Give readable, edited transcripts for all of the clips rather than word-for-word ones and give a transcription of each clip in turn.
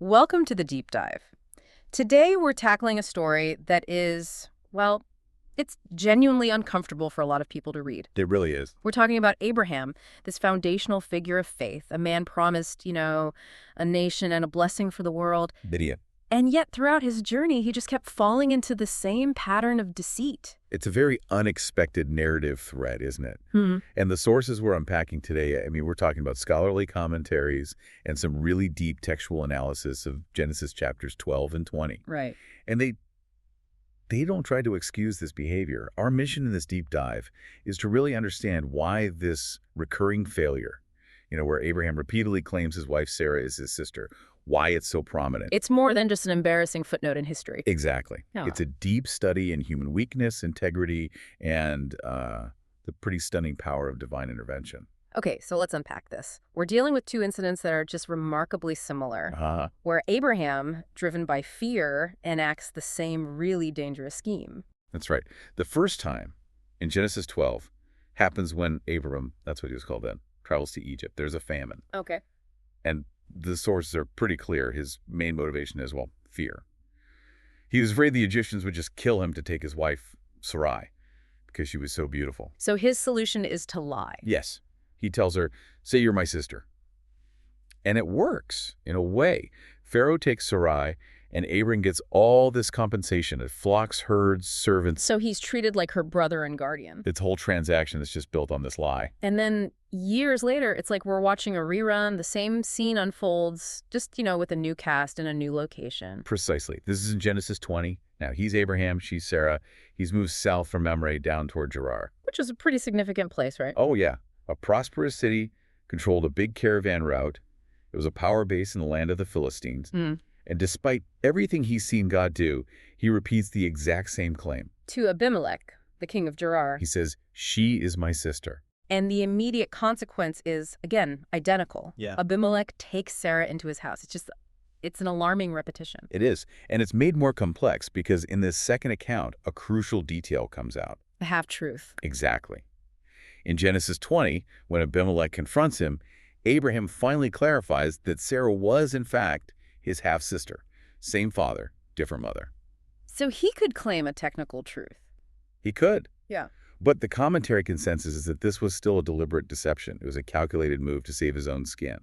Welcome to the deep dive. Today we're tackling a story that is, well, it's genuinely uncomfortable for a lot of people to read. It really is. We're talking about Abraham, this foundational figure of faith, a man promised, a nation and a blessing for the world. Lydia. And yet throughout his journey, he just kept falling into the same pattern of deceit. It's a very unexpected narrative thread, isn't it? Hmm. And the sources we're unpacking today, I mean, we're talking about scholarly commentaries and some really deep textual analysis of Genesis chapters 12 and 20. Right. And they don't try to excuse this behavior. Our mission in this deep dive is to really understand why this recurring failure, where Abraham repeatedly claims his wife Sarah is his sister, why it's so prominent. It's more than just an embarrassing footnote in history. Exactly. Yeah. It's a deep study in human weakness, integrity, and the pretty stunning power of divine intervention. Okay, so let's unpack this. We're dealing with two incidents that are just remarkably similar, where Abraham, driven by fear, enacts the same really dangerous scheme. That's right. The first time in Genesis 12 happens when Abram, that's what he was called then, travels to Egypt. There's a famine. Okay. And the sources are pretty clear. His main motivation is, well, fear. He was afraid the Egyptians would just kill him to take his wife, Sarai, because she was so beautiful. So his solution is to lie. Yes. He tells her, say you're my sister. And it works, in a way. Pharaoh takes Sarai, and Abram gets all this compensation. It flocks, herds, servants. So he's treated like her brother and guardian. Its whole transaction is just built on this lie. And then years later, it's like we're watching a rerun. The same scene unfolds, just, with a new cast and a new location. Precisely. This is in Genesis 20. Now, he's Abraham, she's Sarah. He's moved south from Mamre down toward Gerar. Which is a pretty significant place, right? Oh, yeah. A prosperous city, controlled a big caravan route. It was a power base in the land of the Philistines. And despite everything he's seen God do, he repeats the exact same claim. To Abimelech, the king of Gerar. He says, she is my sister. And the immediate consequence is, again, identical. Yeah. Abimelech takes Sarah into his house. It's an alarming repetition. It is. And it's made more complex because in this second account, a crucial detail comes out. The half-truth. Exactly. In Genesis 20, when Abimelech confronts him, Abraham finally clarifies that Sarah was, in fact, his half-sister. Same father, different mother. So he could claim a technical truth. He could. Yeah. But the commentary consensus is that this was still a deliberate deception. It was a calculated move to save his own skin.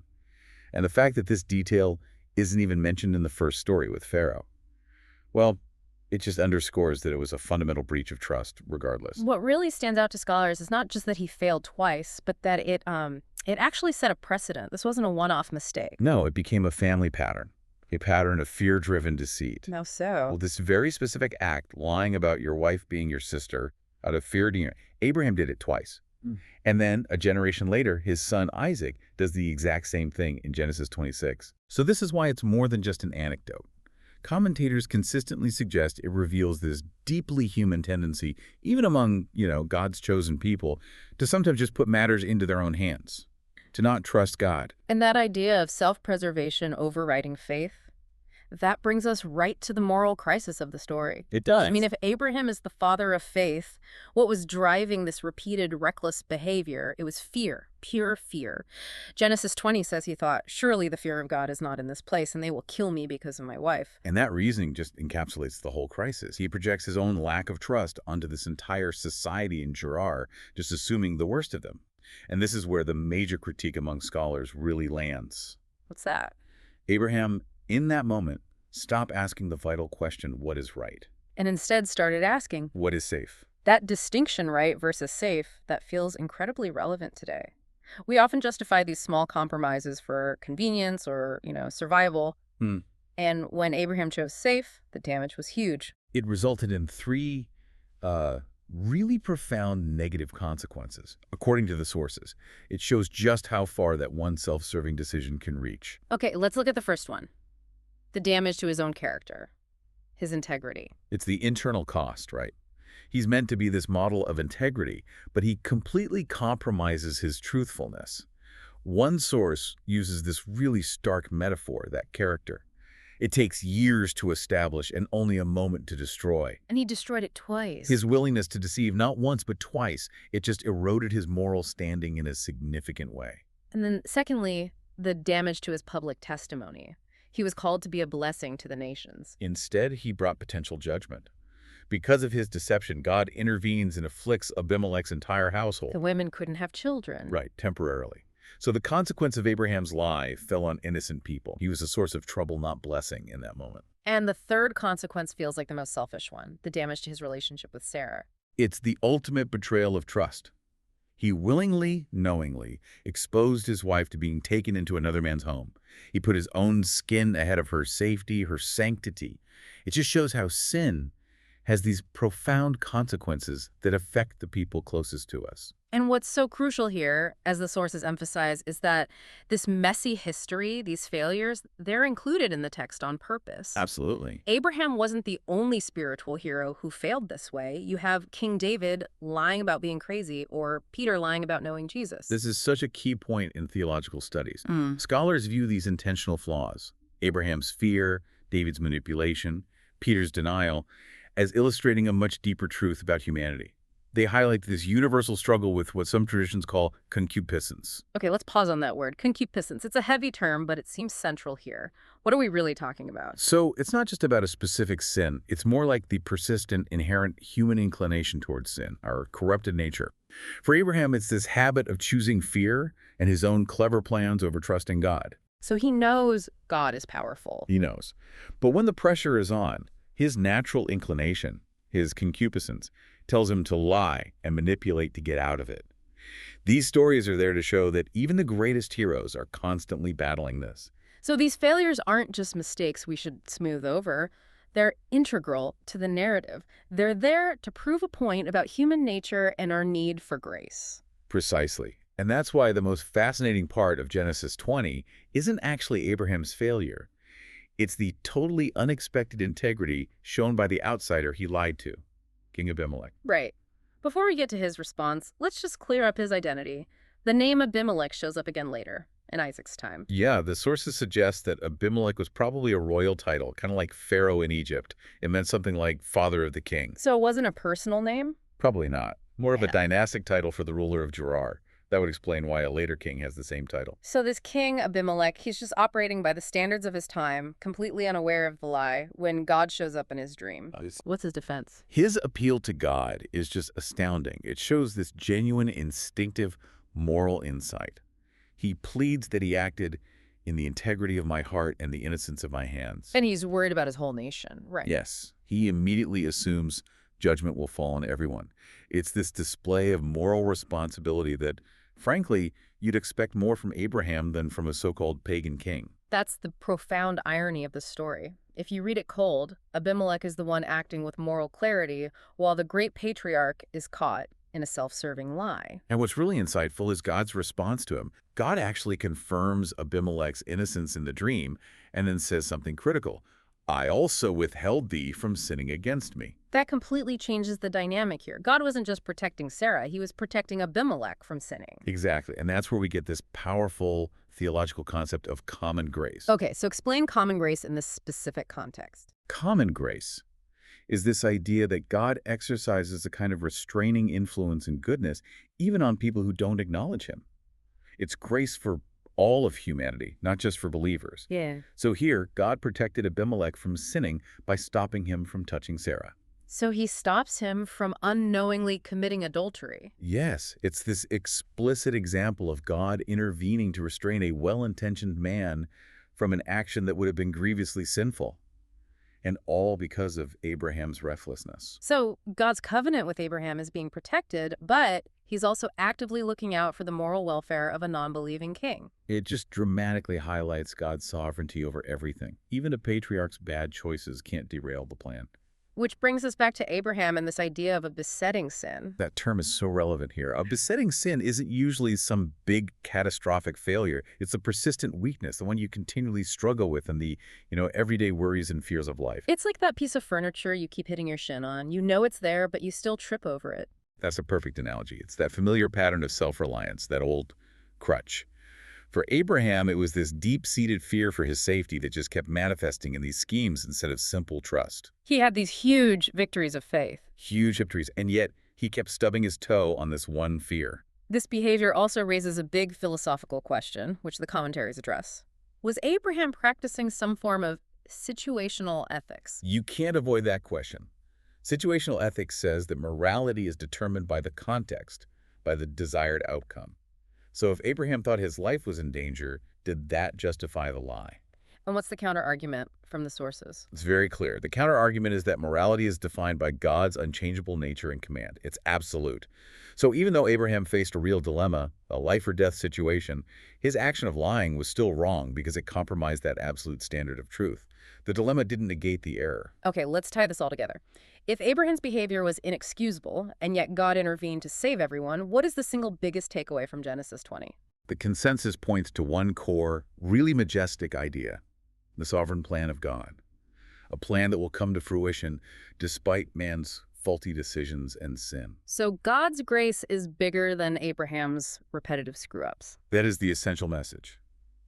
And the fact that this detail isn't even mentioned in the first story with Pharaoh, well, it just underscores that it was a fundamental breach of trust, regardless. What really stands out to scholars is not just that he failed twice, but that it actually set a precedent. This wasn't a one-off mistake. No, it became a family pattern, a pattern of fear-driven deceit. How so? Well, this very specific act, lying about your wife being your sister, out of fear, Abraham did it twice. And then, a generation later, his son Isaac does the exact same thing in Genesis 26. So this is why it's more than just an anecdote. Commentators consistently suggest it reveals this deeply human tendency, even among, God's chosen people, to sometimes just put matters into their own hands, to not trust God. And that idea of self-preservation overriding faith, that brings us right to the moral crisis of the story. It does. I mean, if Abraham is the father of faith, what was driving this repeated reckless behavior? It was fear, pure fear. Genesis 20 says he thought, surely the fear of God is not in this place, and they will kill me because of my wife. And that reasoning just encapsulates the whole crisis. He projects his own lack of trust onto this entire society in Gerar, just assuming the worst of them. And this is where the major critique among scholars really lands. What's that? Abraham, in that moment, stopped asking the vital question, what is right? And instead started asking, what is safe? That distinction, right versus safe, that feels incredibly relevant today. We often justify these small compromises for convenience or, survival. And when Abraham chose safe, the damage was huge. It resulted in three really profound negative consequences, according to the sources. It shows just how far that one self-serving decision can reach. Okay, let's look at the first one. The damage to his own character, his integrity. It's the internal cost, right? He's meant to be this model of integrity, but he completely compromises his truthfulness. One source uses this really stark metaphor, that character. It takes years to establish and only a moment to destroy. And he destroyed it twice. His willingness to deceive, not once but twice, it just eroded his moral standing in a significant way. And then secondly, the damage to his public testimony. He was called to be a blessing to the nations. Instead, he brought potential judgment. Because of his deception, God intervenes and afflicts Abimelech's entire household. The women couldn't have children. Right, temporarily. So the consequence of Abraham's lie fell on innocent people. He was a source of trouble, not blessing, in that moment. And the third consequence feels like the most selfish one, the damage to his relationship with Sarah. It's the ultimate betrayal of trust. He willingly, knowingly, exposed his wife to being taken into another man's home. He put his own skin ahead of her safety, her sanctity. It just shows how sin has these profound consequences that affect the people closest to us. And what's so crucial here, as the sources emphasize, is that this messy history, these failures, they're included in the text on purpose. Absolutely. Abraham wasn't the only spiritual hero who failed this way. You have King David lying about being crazy, or Peter lying about knowing Jesus. This is such a key point in theological studies. Scholars view these intentional flaws, Abraham's fear, David's manipulation, Peter's denial, as illustrating a much deeper truth about humanity. They highlight this universal struggle with what some traditions call concupiscence. Okay, let's pause on that word, concupiscence. It's a heavy term, but it seems central here. What are we really talking about? So it's not just about a specific sin. It's more like the persistent, inherent human inclination towards sin, our corrupted nature. For Abraham, it's this habit of choosing fear and his own clever plans over trusting God. So he knows God is powerful. He knows. But when the pressure is on, his natural inclination, his concupiscence, tells him to lie and manipulate to get out of it. These stories are there to show that even the greatest heroes are constantly battling this. So these failures aren't just mistakes we should smooth over. They're integral to the narrative. They're there to prove a point about human nature and our need for grace. Precisely. And that's why the most fascinating part of Genesis 20 isn't actually Abraham's failure. It's the totally unexpected integrity shown by the outsider he lied to, King Abimelech. Right. Before we get to his response, let's just clear up his identity. The name Abimelech shows up again later, in Isaac's time. Yeah, the sources suggest that Abimelech was probably a royal title, kind of like Pharaoh in Egypt. It meant something like father of the king. So it wasn't a personal name? Probably not. More of a dynastic title for the ruler of Gerar. That would explain why a later king has the same title. So this king, Abimelech, he's just operating by the standards of his time, completely unaware of the lie, when God shows up in his dream. What's his defense? His appeal to God is just astounding. It shows this genuine, instinctive, moral insight. He pleads that he acted in the integrity of my heart and the innocence of my hands. And he's worried about his whole nation, right? Yes. He immediately assumes judgment will fall on everyone. It's this display of moral responsibility that, frankly, you'd expect more from Abraham than from a so-called pagan king. That's the profound irony of the story. If you read it cold, Abimelech is the one acting with moral clarity, while the great patriarch is caught in a self-serving lie. And what's really insightful is God's response to him. God actually confirms Abimelech's innocence in the dream and then says something critical. I also withheld thee from sinning against me. That completely changes the dynamic here. God wasn't just protecting Sarah, he was protecting Abimelech from sinning. Exactly. And that's where we get this powerful theological concept of common grace. Okay, so explain common grace in this specific context. Common grace is this idea that God exercises a kind of restraining influence and goodness even on people who don't acknowledge him. It's grace for all of humanity, not just for believers. Yeah. So here, God protected Abimelech from sinning by stopping him from touching Sarah. So he stops him from unknowingly committing adultery. Yes, it's this explicit example of God intervening to restrain a well-intentioned man from an action that would have been grievously sinful. And all because of Abraham's recklessness. So God's covenant with Abraham is being protected, but he's also actively looking out for the moral welfare of a non-believing king. It just dramatically highlights God's sovereignty over everything. Even a patriarch's bad choices can't derail the plan. Which brings us back to Abraham and this idea of a besetting sin. That term is so relevant here. A besetting sin isn't usually some big catastrophic failure. It's a persistent weakness, the one you continually struggle with in the, everyday worries and fears of life. It's like that piece of furniture you keep hitting your shin on. You know it's there, but you still trip over it. That's a perfect analogy. It's that familiar pattern of self-reliance, that old crutch. For Abraham, it was this deep-seated fear for his safety that just kept manifesting in these schemes instead of simple trust. He had these huge victories of faith. Huge victories, and yet he kept stubbing his toe on this one fear. This behavior also raises a big philosophical question, which the commentaries address. Was Abraham practicing some form of situational ethics? You can't avoid that question. Situational ethics says that morality is determined by the context, by the desired outcome. So if Abraham thought his life was in danger, did that justify the lie? And what's the counter-argument from the sources? It's very clear. The counter-argument is that morality is defined by God's unchangeable nature and command. It's absolute. So even though Abraham faced a real dilemma, a life-or-death situation, his action of lying was still wrong because it compromised that absolute standard of truth. The dilemma didn't negate the error. Okay, let's tie this all together. If Abraham's behavior was inexcusable, and yet God intervened to save everyone, what is the single biggest takeaway from Genesis 20? The consensus points to one core, really majestic idea: the sovereign plan of God. A plan that will come to fruition despite man's faulty decisions and sin. So God's grace is bigger than Abraham's repetitive screw-ups. That is the essential message.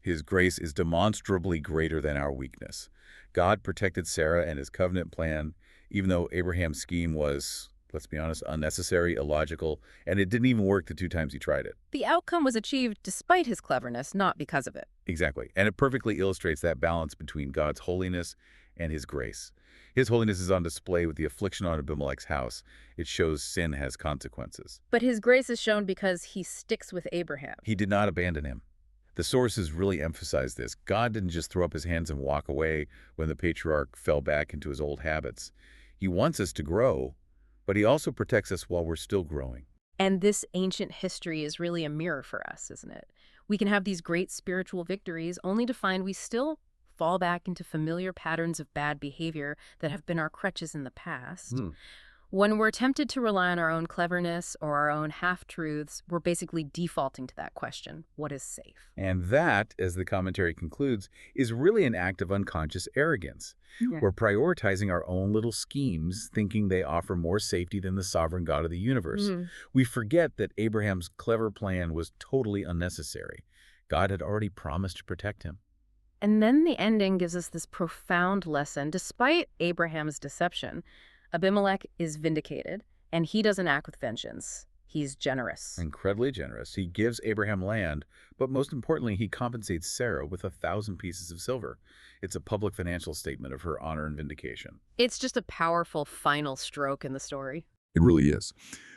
His grace is demonstrably greater than our weakness. God protected Sarah and his covenant plan, even though Abraham's scheme was, let's be honest, unnecessary, illogical, and it didn't even work the 2 times he tried it. The outcome was achieved despite his cleverness, not because of it. Exactly. And it perfectly illustrates that balance between God's holiness and his grace. His holiness is on display with the affliction on Abimelech's house. It shows sin has consequences. But his grace is shown because he sticks with Abraham. He did not abandon him. The sources really emphasize this. God didn't just throw up his hands and walk away when the patriarch fell back into his old habits. He wants us to grow, but he also protects us while we're still growing. And this ancient history is really a mirror for us, isn't it? We can have these great spiritual victories only to find we still fall back into familiar patterns of bad behavior that have been our crutches in the past. When we're tempted to rely on our own cleverness or our own half-truths, we're basically defaulting to that question: what is safe? And that, as the commentary concludes, is really an act of unconscious arrogance. Yeah. We're prioritizing our own little schemes, thinking they offer more safety than the sovereign God of the universe. We forget that Abraham's clever plan was totally unnecessary. God had already promised to protect him. And then the ending gives us this profound lesson. Despite Abraham's deception, Abimelech is vindicated, and he doesn't act with vengeance. He's generous. Incredibly generous. He gives Abraham land, but most importantly, he compensates Sarah with 1,000 pieces of silver. It's a public financial statement of her honor and vindication. It's just a powerful final stroke in the story. It really is.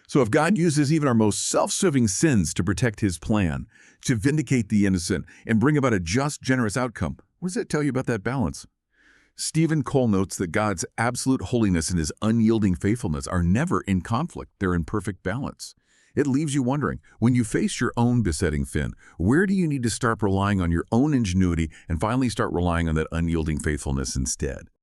So if God uses even our most self-serving sins to protect his plan, to vindicate the innocent, and bring about a just, generous outcome, what does that tell you about that balance? Stephen Cole notes that God's absolute holiness and his unyielding faithfulness are never in conflict. They're in perfect balance. It leaves you wondering, when you face your own besetting sin, where do you need to start relying on your own ingenuity and finally start relying on that unyielding faithfulness instead?